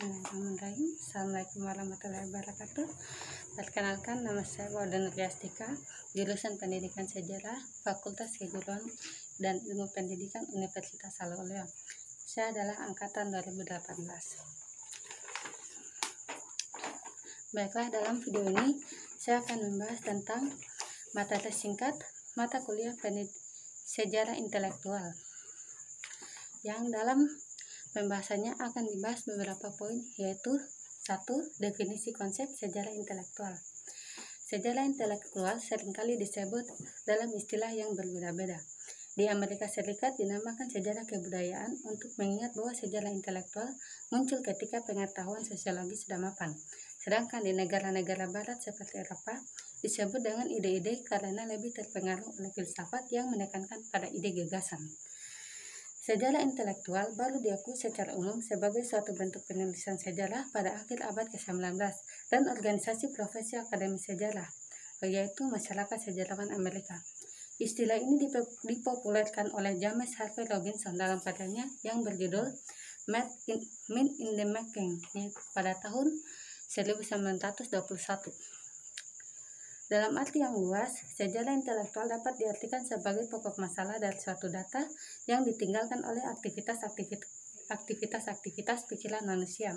Bismillahirrahmanirrahim. Assalamualaikum warahmatullahi wabarakatuh. Perkenalkan, nama saya Wauda Nurliastika, jurusan Pendidikan Sejarah, Fakultas Keguruan dan Ilmu Pendidikan Universitas Al-Ulum. Saya adalah angkatan 2018. Baiklah, dalam video ini saya akan membahas tentang materi singkat mata kuliah Sejarah Intelektual, yang dalam pembahasannya akan dibahas beberapa poin, yaitu 1. Definisi konsep sejarah intelektual. Sejarah intelektual seringkali disebut dalam istilah yang berbeda-beda. Di Amerika Serikat dinamakan sejarah kebudayaan untuk mengingat bahwa sejarah intelektual muncul ketika pengetahuan sosiologi sudah mapan. Sedangkan di negara-negara barat seperti Eropa disebut dengan ide-ide karena lebih terpengaruh oleh filsafat yang menekankan pada ide gagasan. Sejarah intelektual baru diakui secara umum sebagai suatu bentuk penulisan sejarah pada akhir abad ke-19 dan organisasi profesi akademi sejarah, yaitu Masyarakat Sejarawan Amerika. Istilah ini dipopulerkan oleh James Harvey Robinson dalam karyanya yang berjudul Men in the Making pada tahun 1921. Dalam arti yang luas, sejarah intelektual dapat diartikan sebagai pokok masalah dari suatu data yang ditinggalkan oleh aktivitas pikiran manusia.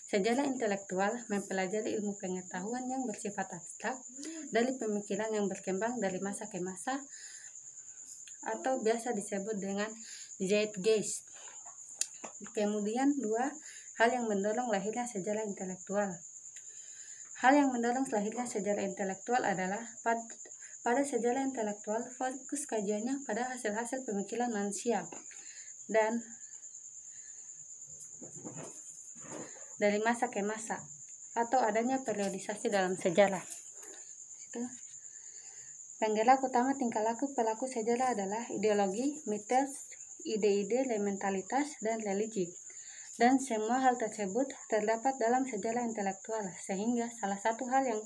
Sejarah intelektual mempelajari ilmu pengetahuan yang bersifat abstrak dari pemikiran yang berkembang dari masa ke masa, atau biasa disebut dengan zeitgeist. Kemudian 2. Hal yang mendorong lahirnya sejarah intelektual. Hal yang mendorong lahirnya sejarah intelektual adalah pada sejarah intelektual fokus kajiannya pada hasil-hasil pemikiran manusia dan dari masa ke masa, atau adanya periodisasi dalam sejarah. Penggerak utama tingkah laku pelaku sejarah adalah ideologi, mitos, ide-ide, mentalitas, dan religi. Dan semua hal tersebut terdapat dalam sejarah intelektual, sehingga salah satu hal yang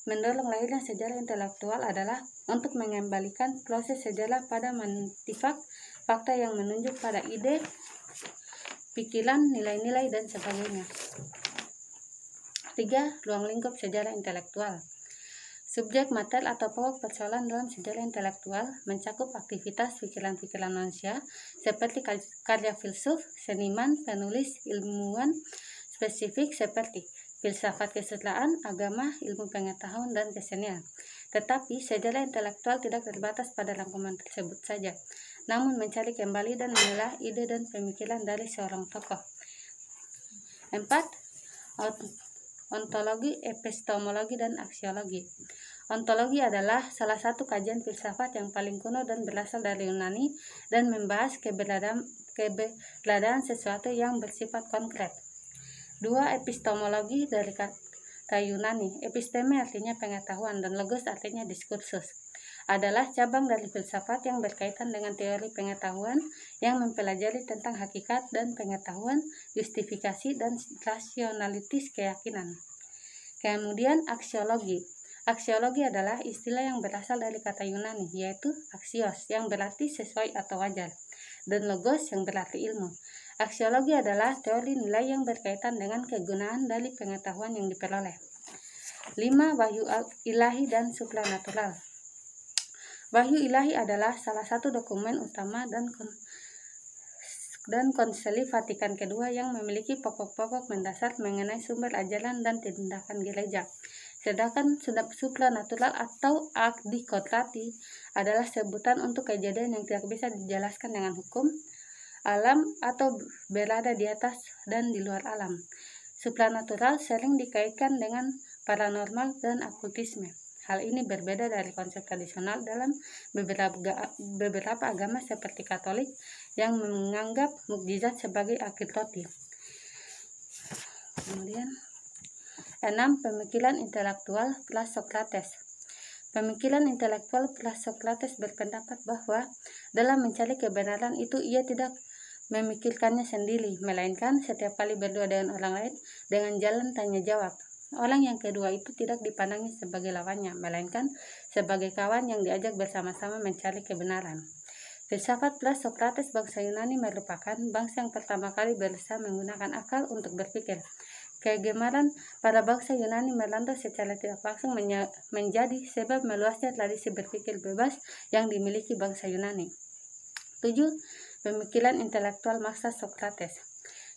mendorong lahirnya sejarah intelektual adalah untuk mengembalikan proses sejarah pada mantifak fakta yang menunjuk pada ide, pikiran, nilai-nilai, dan sebagainya. 3. Ruang lingkup sejarah intelektual. Subjek mater atau pokok persoalan dalam sejarah intelektual mencakup aktivitas pikiran-pikiran manusia seperti karya filsuf, seniman, penulis, ilmuwan spesifik seperti filsafat kesusilaan, agama, ilmu pengetahuan, dan kesenian. Tetapi sejarah intelektual tidak terbatas pada rangkuman tersebut saja, namun mencari kembali dan menelaah ide dan pemikiran dari seorang tokoh. 4. Ontologi, epistemologi, dan aksiologi. Ontologi adalah salah satu kajian filsafat yang paling kuno dan berasal dari Yunani dan membahas keberadaan sesuatu yang bersifat konkret. 2. Epistemologi dari kata Yunani. Episteme artinya pengetahuan dan logos artinya diskursus. Adalah cabang dari filsafat yang berkaitan dengan teori pengetahuan yang mempelajari tentang hakikat dan pengetahuan, justifikasi, dan rasionalitas keyakinan. Kemudian aksiologi. Aksiologi adalah istilah yang berasal dari kata Yunani, yaitu aksios yang berarti sesuai atau wajar, dan logos yang berarti ilmu. Aksiologi adalah teori nilai yang berkaitan dengan kegunaan dari pengetahuan yang diperoleh. 5. Wahyu ilahi dan supranatural. Wahyu ilahi adalah salah satu dokumen utama dan Konsili Vatikan II yang memiliki pokok-pokok mendasar mengenai sumber ajaran dan tindakan gereja. Sedangkan supranatural atau adikotrati adalah sebutan untuk kejadian yang tidak bisa dijelaskan dengan hukum alam atau berada di atas dan di luar alam. Supranatural sering dikaitkan dengan paranormal dan okultisme. Hal ini berbeda dari konsep tradisional dalam beberapa agama seperti Katolik yang menganggap mukjizat sebagai akhir roti. Kemudian 6. Pemikiran intelektual Sokrates. Pemikiran intelektual Sokrates berpendapat bahwa dalam mencari kebenaran itu ia tidak memikirkannya sendiri, melainkan setiap kali berdua dengan orang lain dengan jalan tanya jawab. Orang yang kedua itu tidak dipandangi sebagai lawannya, melainkan sebagai kawan yang diajak bersama-sama mencari kebenaran. Filsafat plus Socrates bangsa Yunani merupakan bangsa yang pertama kali berusaha menggunakan akal untuk berpikir. Kegemaran para bangsa Yunani melanda secara tidak langsung menjadi sebab meluasnya tradisi berpikir bebas yang dimiliki bangsa Yunani. 7. Pemikiran intelektual masa Socrates.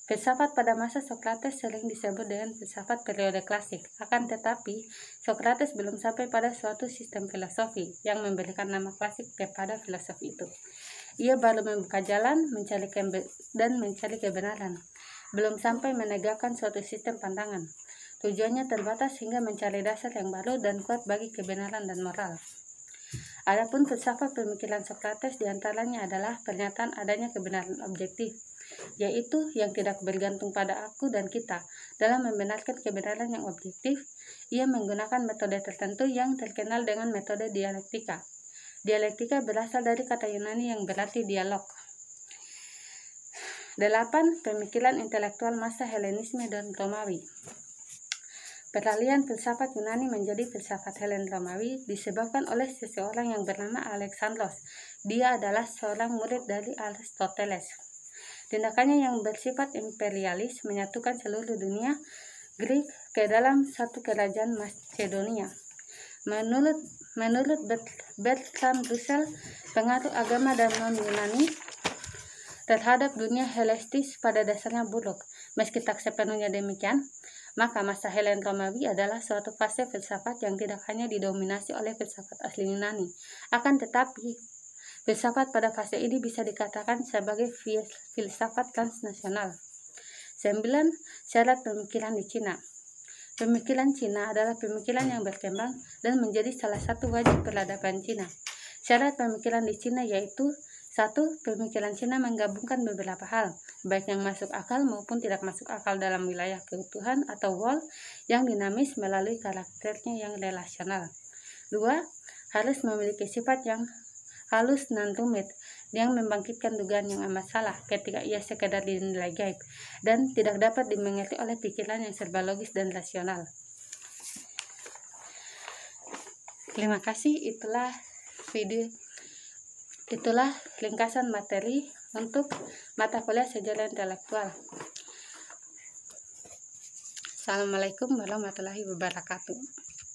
Filsafat pada masa Socrates sering disebut dengan filsafat periode klasik. Akan tetapi, Socrates belum sampai pada suatu sistem filosofi yang memberikan nama klasik kepada filosofi itu. Ia baru membuka jalan mencari kebenaran. Belum sampai menegakkan suatu sistem pandangan. Tujuannya terbatas hingga mencari dasar yang baru dan kuat bagi kebenaran dan moral. Adapun filsafat pemikiran Socrates diantaranya adalah pernyataan adanya kebenaran objektif, yaitu yang tidak bergantung pada aku dan kita. Dalam membenarkan kebenaran yang objektif, ia menggunakan metode tertentu yang terkenal dengan metode dialektika. Dialektika berasal dari kata Yunani yang berarti dialog. 8. Pemikiran intelektual masa Helenisme dan Romawi. Peralihan filsafat Yunani menjadi filsafat Helen Romawi disebabkan oleh seseorang yang bernama Alexandros. Dia adalah seorang murid dari Aristoteles. Tindakannya yang bersifat imperialis menyatukan seluruh dunia Greek ke dalam satu kerajaan Macedonia. Menurut Bertrand Russell, pengaruh agama dan non-Yunani terhadap dunia Helenistis pada dasarnya buruk. Meski tak sepenuhnya demikian, maka masa Helen Romawi adalah suatu fase filsafat yang tidak hanya didominasi oleh filsafat asli Yunani. Akan tetapi, filsafat pada fase ini bisa dikatakan sebagai filsafat transnasional. 9. Syarat pemikiran di Cina. Pemikiran Cina adalah pemikiran yang berkembang dan menjadi salah satu wajib peradaban Cina. Syarat pemikiran di Cina yaitu 1. Pemikiran Cina menggabungkan beberapa hal, baik yang masuk akal maupun tidak masuk akal dalam wilayah keutuhan atau world yang dinamis melalui karakternya yang relasional. 2. Harus memiliki sifat yang halus dan rumit, yang membangkitkan dugaan yang amat salah ketika ia sekedar dinilai gaib, dan tidak dapat dimengerti oleh pikiran yang serba logis dan rasional. Terima kasih, itulah ringkasan materi untuk mata kuliah sejarah intelektual. Assalamualaikum warahmatullahi wabarakatuh.